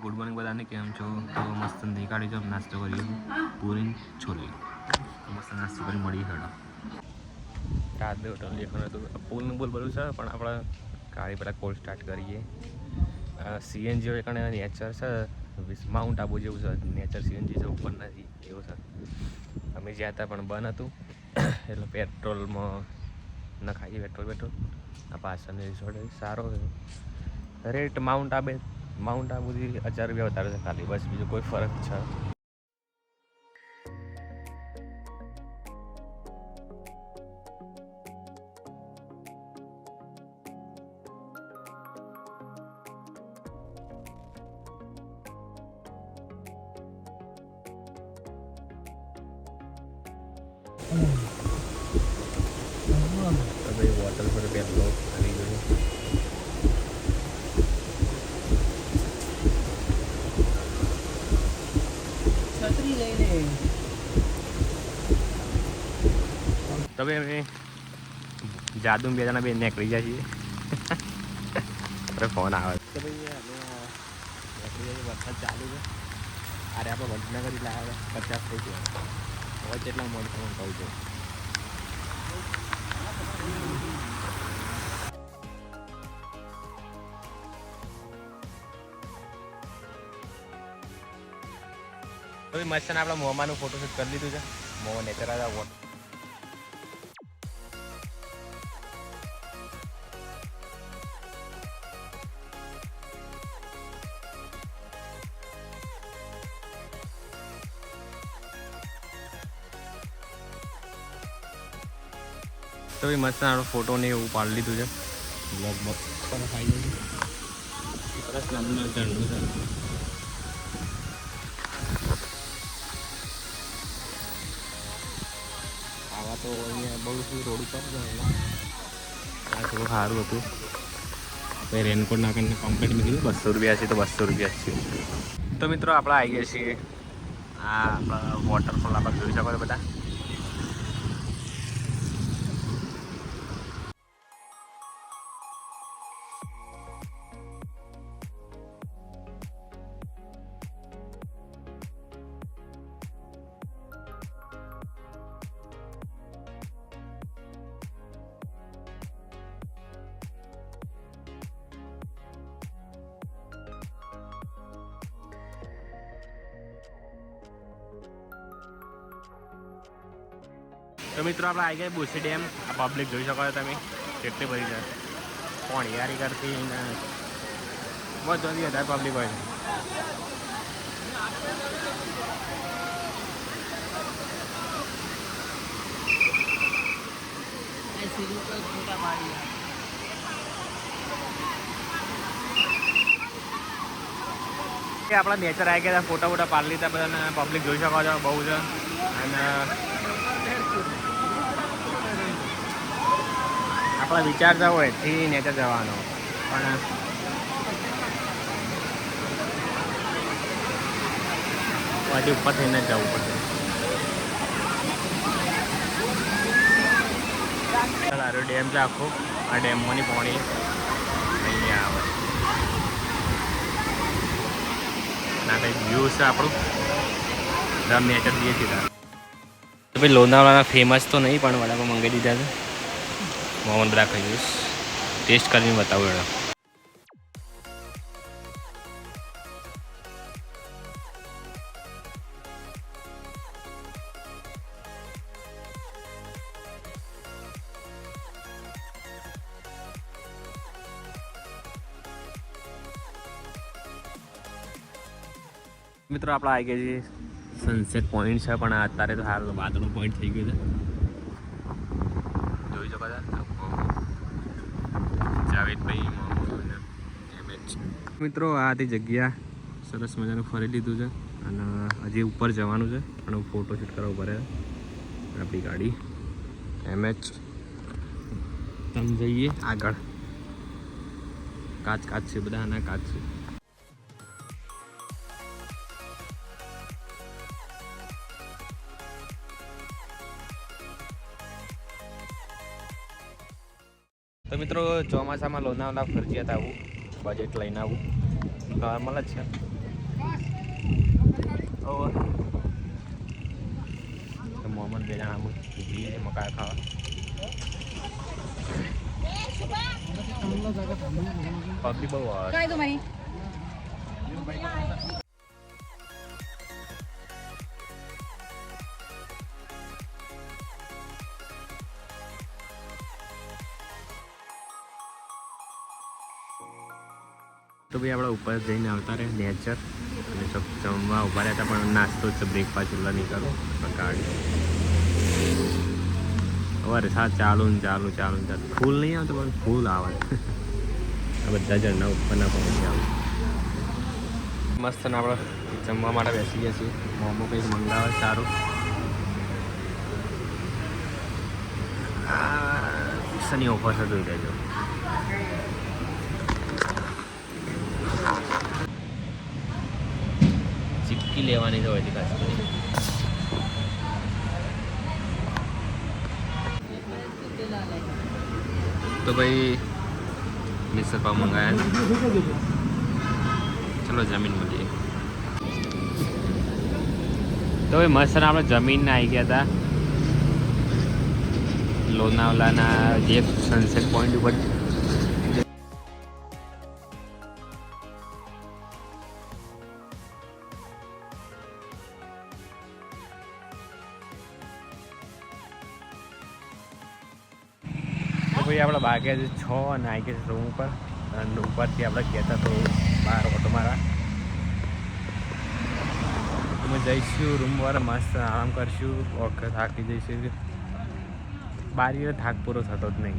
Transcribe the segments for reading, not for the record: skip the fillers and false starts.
Good morning બધાને, કેમ છો? તો મસ્ત નીકાળી જો નાસ્તો કરી પૂરી છોલી મસ્ત નાસ્તો કરી મળી હેડો રાત બે હોટલ દેખાણ હતું પુલનું પુલ બધું છે પણ આપણે ગાડી પહેલાં કોલ સ્ટાર્ટ કરીએ. સીએનજી હોય કારણ નેચર છે, માઉન્ટ આબુ જેવું છે નેચર. સીએનજી છે ઉપર નથી એવું છે. અમે જ્યાં હતા પણ બંધ હતું એટલે પેટ્રોલમાં ન ખાઈએ પેટ્રોલ. આ પાછળનો રિસોર્ટ સારો છે. રેટ માઉન્ટ આબુથી 1000 રૂપિયા વધારે છે ખાલી, બસ બીજો કોઈ ફરક છે. વોટર પર પહેલો આવી ગયો. છત્રી લઈને તમે અમે જાદુ બે જણા બે નીકળી જાય છીએ. ફોન આવે તો ભાઈ અમે નીકળી જઈએ. વરસાદ ચાલુ છે. અરે આપણે વડનગર લાવે 50 થઈ ગયા. હવે કેટલા મળશે હું કહું છું. તો મસ્ત ને આપણા મોમાનું ફોટોશૂટ કરી લીધું છે. મોમા નેચર આવ્યા વોટ. તો ભાઈ મસ્ત આપણો ફોટો ને એવું પાડી લીધું છે. બ્લોગ બોક્સ પણ ખાઈ જાય સરસ નામનું ઝંડું છે. આવા તો અહીંયા બહુ શું રોડ ઉપર આ થોડું સારું હતું. ભાઈ રેનકોટ નાખીને કમ્પ્લીટ મેં કીધું 200 રૂપિયા છે તો 200 રૂપિયા છે. તો મિત્રો આપણે આવી ગયા છીએ. આ આપણા વોટરફોલ આપણે જોઈ શકો છો બધા. તો મિત્રો આપણે આવી ગયા બોસી ડેમ. આ પબ્લિક જોઈ શકો છો તમે કેટલી બધી છે. કોણ યારી કરતી ને બહુ જલ્દી વધારે પબ્લિક હોય છે. આપણા નેચર આવી ગયા, ફોટા ફોટા પાડી લીધા બધાને. પબ્લિક જોઈ શકો છો બહુ છે. અને આપણા વિચારતા હોય એથી નેચર જવાનો પણ હજી ઉપર થઈને જ જવું પડશે. સારું ડેમ છે આખું. આ ડેમમાંની પાણી અહીંયા આવે ના કંઈક વ્યૂ છે આપણું. રામ નેચર જઈએ છીએ. તો ભાઈ લોનાવાલાના ફેમસ તો નહીં પણ વડાપાવ મંગાવી દીધા છે. મોહન બધા ખાઈશ, ટેસ્ટ કરીને બતાવું એનો. મિત્રો આપણે આવી ગયા છીએ સનસેટ પોઈન્ટ છે પણ અત્યારે તો સારું વાદળનું પોઈન્ટ થઈ ગયું છે. જોઈ શકો છો જાવેદભાઈ. મિત્રો આ તે જગ્યા સરસ મજાનું ફરી લીધું છે અને હજી ઉપર જવાનું છે પણ ફોટોશૂટ કરવા પડે. આપણી ગાડી એમએચ. તમે જઈએ આગળ. કાચ છે બધાના કાચ છે. તો મિત્રો ચોમાસામાં લોનાવાલા ફરજિયાત આવું, બજેટ લઈને આવું નોર્મલ જ છે. મોહમ્મદ બે જણા જઈએ મકાઈ ખાવા. પબ્લિક બહુ આવે. તો ભાઈ આપણે ઉપર જઈને આવતા રહે નેચર અને જમવા ઉભા રહેતા પણ નાસ્તો છે બ્રેકફાસ્ટ ઉલ્લા નહીં કરો ગાડી સવારે ચાલુ ને ચાલુ ફૂલ નહીં આવતો પણ ફૂલ આવે આ બધા ઝરણા ઉપરના પહોંચી આવે મસ્ત ને આપણે જમવા માટે બેસી ગયા છીએ. મોમો કંઈક મંગાવે સારું. શની ઓફર છે જોઈ લેજો. ચીપકી લેવાની તો હોય ખાસ કરી. તો ભાઈ મિસળ પાવ મંગાયા. ચલો જમીન મળીએ. તો ભાઈ મસ્ત આપણે જમીનને આવી ગયા હતા લોનાવલાના જે સનસેટ પોઈન્ટ ઉપર. ભાઈ આપણે ભાગ્યા છે 6 અને આવી ગયા રૂમ ઉપર અને ઉપરથી આપણે કહેતા તો બહાર ઓટો મારા અમે જઈશું રૂમ પર મસ્ત આરામ કરશું. વખત થાકી જઈશું. બારીએ થાક પૂરો થતો જ નહીં.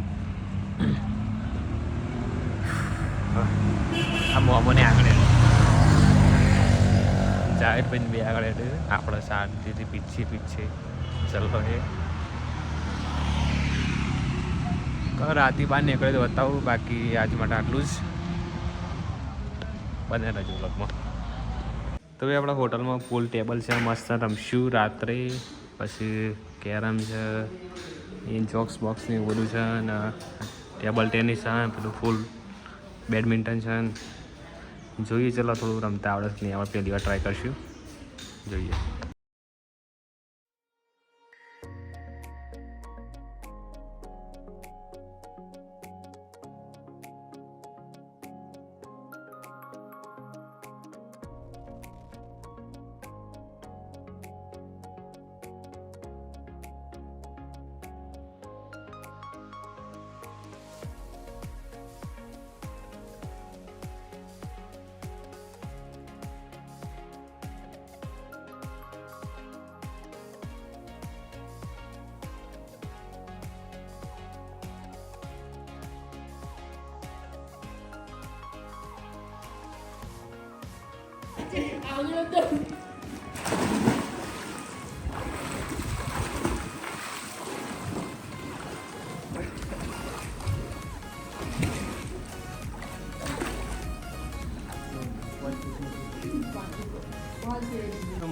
આ મોમોને આગળ જાવેદભાઈ બે આગળ આપણે શાંતિથી પીછે ચલો એ રાતે બહાર નીકળે તો બતાવું. બાકી આજ માટે આટલું જ. બને રહેજો વ્લોગમાં. તો ભાઈ આપણા હોટલમાં પૂલ ટેબલ છે મસ્ત રમશું રાત્રે. પછી કેરમ છે જોક્સ બોક્સ ને એવું બધું છે અને ટેબલ ટેનિસ છે પેલું ફૂલ બેડમિન્ટન છે. જોઈએ ચલો થોડું રમતા આવડે નહીં આપણે પહેલી વાર ટ્રાય કરશું. જોઈએ.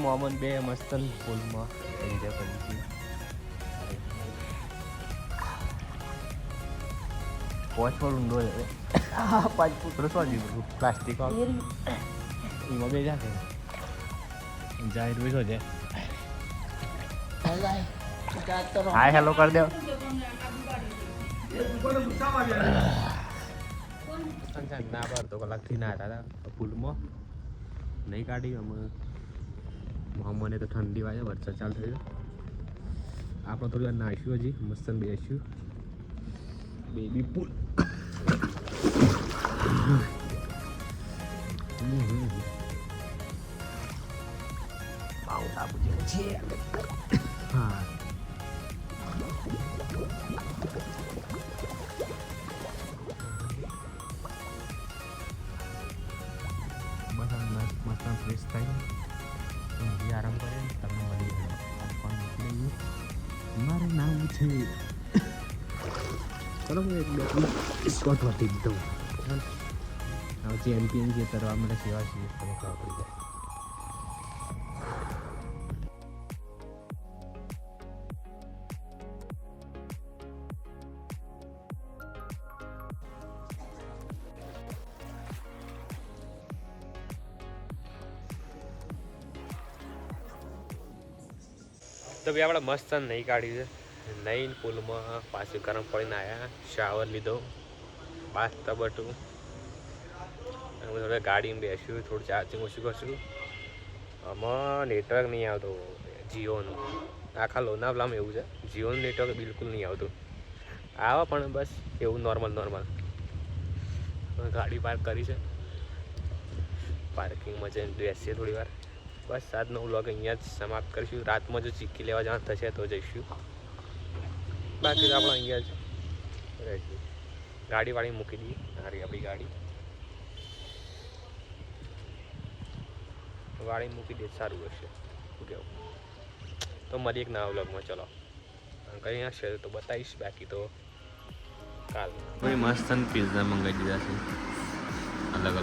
મોહમ્મદ બે મસ્તન ફૂલમાં એન્જોય કરી છે. પોચ પર ઊંડો છે. 5 ફૂટ રસવા દીધું પ્લાસ્ટિક એમાં બે જાતે જાય રૂસો છે. હાય હેલો કરી દો. ના પર તો કલાકથી ના હતા ફૂલમાં નહીં કાઢી. અમે મોહમ્મદને તો ઠંડી વાગે વરસાદ ચાલુ થઈ ગયો. આપણે થોડી વાર નાખ્યું હજી મસ્ત બેસ્યું બેબી પૂલ. માઉન્ટ આબુ જેવું છે. હા બધા મસ્ત ફ્રેશ થાય આરામ કરે તમે વળી નીકળી મારું નામ છે. ચલો હું એક બે સ્કોટ વધી દીધો. હવે ચેમ્પિયન જે કરવા માટે સેવા છીએ તમે ખબર પડી જાય. તો ભાઈ આપણે મસ્ત નહીં કાઢી છે નહીં પુલમાં પાછું ગરમ પડીને આવ્યા શાવર લીધો બાથ તબટું અને હું હવે ગાડીમાં બેસ્યું થોડું ચાર્જિંગ ઓછું કરશું આમાં નેટવર્ક નહીં આવતું જીઓનું આખા લોનાવલામાં એવું છે જીઓનું નેટવર્ક બિલકુલ નહીં આવતું આવે પણ બસ એવું નોર્મલ ગાડી પાર્ક કરી છે પાર્કિંગમાં જઈને બેસીએ થોડી વાર બસ આજનો વ્લોગ અહીંયા જ સમાપ્ત કરીશું રાતમાં જો ચીક્કી લેવા જવાનું થશે તો જઈશું બાકી તો આપણે અહીંયા જ રહીશું ગાડી મૂકી દઈએ સારી આપણી ગાડી મૂકી દે સારું હશે શું કહેવું તો મારી એક નવા વ્લોગમાં ચલો કંઈ હશે તો બતાવીશ બાકી તો કાલ ભાઈ મસ્ત પિઝા મંગાવી દીધા છે અલગ